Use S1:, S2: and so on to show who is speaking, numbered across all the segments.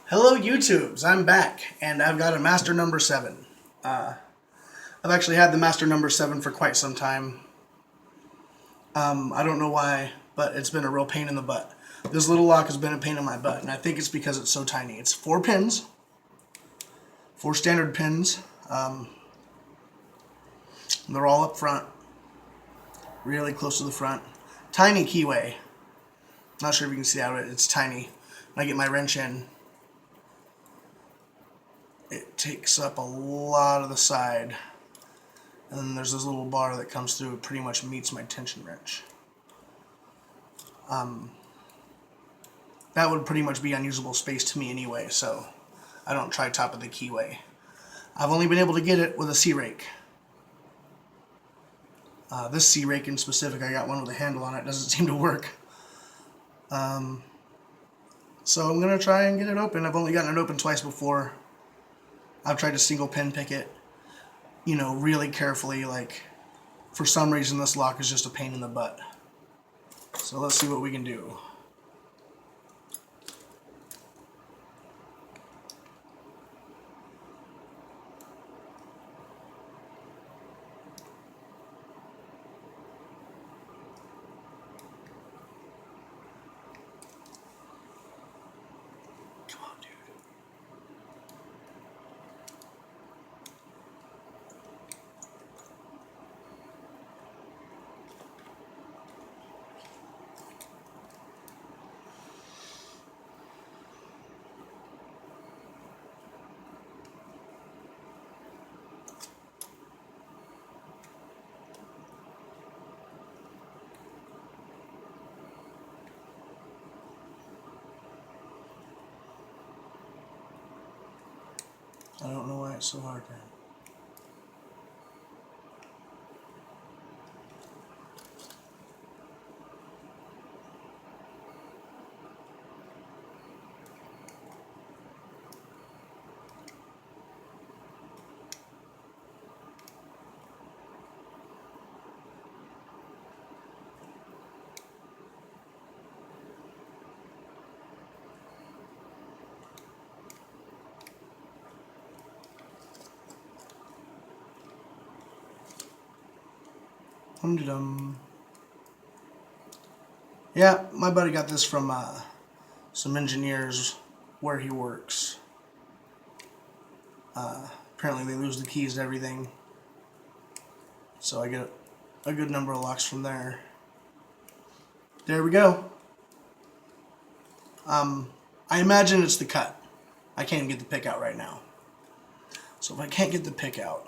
S1: Hello YouTubes, I'm back and I've got a master number 7. I've actually had the master number 7 for quite some time. I don't know why, but it's been a real pain in the butt. This little lock has been a pain in my butt, and I think it's because it's so tiny. It's 4 pins, 4 standard pins. They're all up front, really close to the front. Tiny keyway. Not sure if you can see that, but it's tiny. When I get my wrench in, it takes up a lot of the side, and then there's this little bar that comes through. It pretty much meets my tension wrench. That would pretty much be unusable space to me anyway, so I don't try top of the keyway. I've only been able to get it with a C-rake. This C-rake in specific, I got one with a handle on it. It doesn't seem to work. So I'm going to try and get it open. I've only gotten it open twice before. I've tried to single pin pick it, you know, really carefully. Like, for some reason this lock is just a pain in the butt. So let's see what we can do. Come on, dude. I don't know why it's so hard, man. Yeah, my buddy got this from some engineers where he works. Apparently they lose the keys to everything, so I get a good number of locks from there. There we go. I imagine it's the cut. I can't even get the pick out right now. So if I can't get the pick out,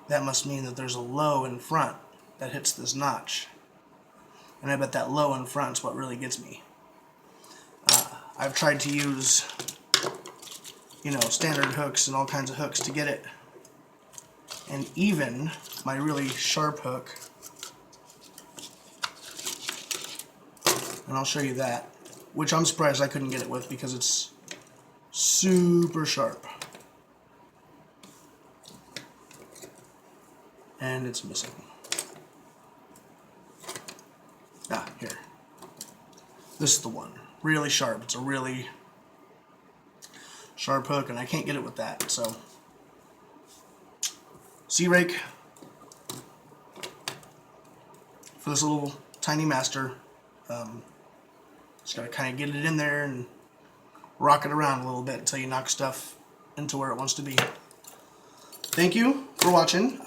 S1: that must mean that there's a low in front that hits this notch. And I bet that low in front is what really gets me. I've tried to use, you know, standard hooks and all kinds of hooks to get it. And even my really sharp hook, and I'll show you that, which I'm surprised I couldn't get it with because it's super sharp. And it's missing. Ah, here. This is the one. Really sharp. It's a really sharp hook, and I can't get it with that. So, C-rake for this little tiny master. Just gotta kind of get it in there and rock it around a little bit until you knock stuff into where it wants to be. Thank you for watching.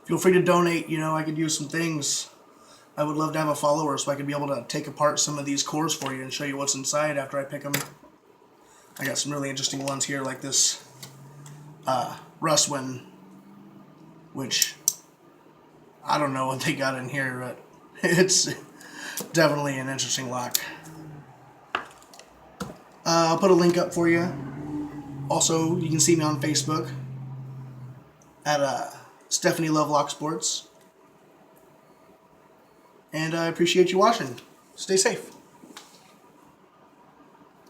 S1: Feel free to donate. You know, I could use some things. I would love to have a follower so I could be able to take apart some of these cores for you and show you what's inside after I pick them. I got some really interesting ones here, like this rust one, which I don't know what they got in here, but it's definitely an interesting lock. I'll put a link up for you. Also, you can see me on Facebook at Stephanie LovesLocks Sports. And I appreciate you watching. Stay safe.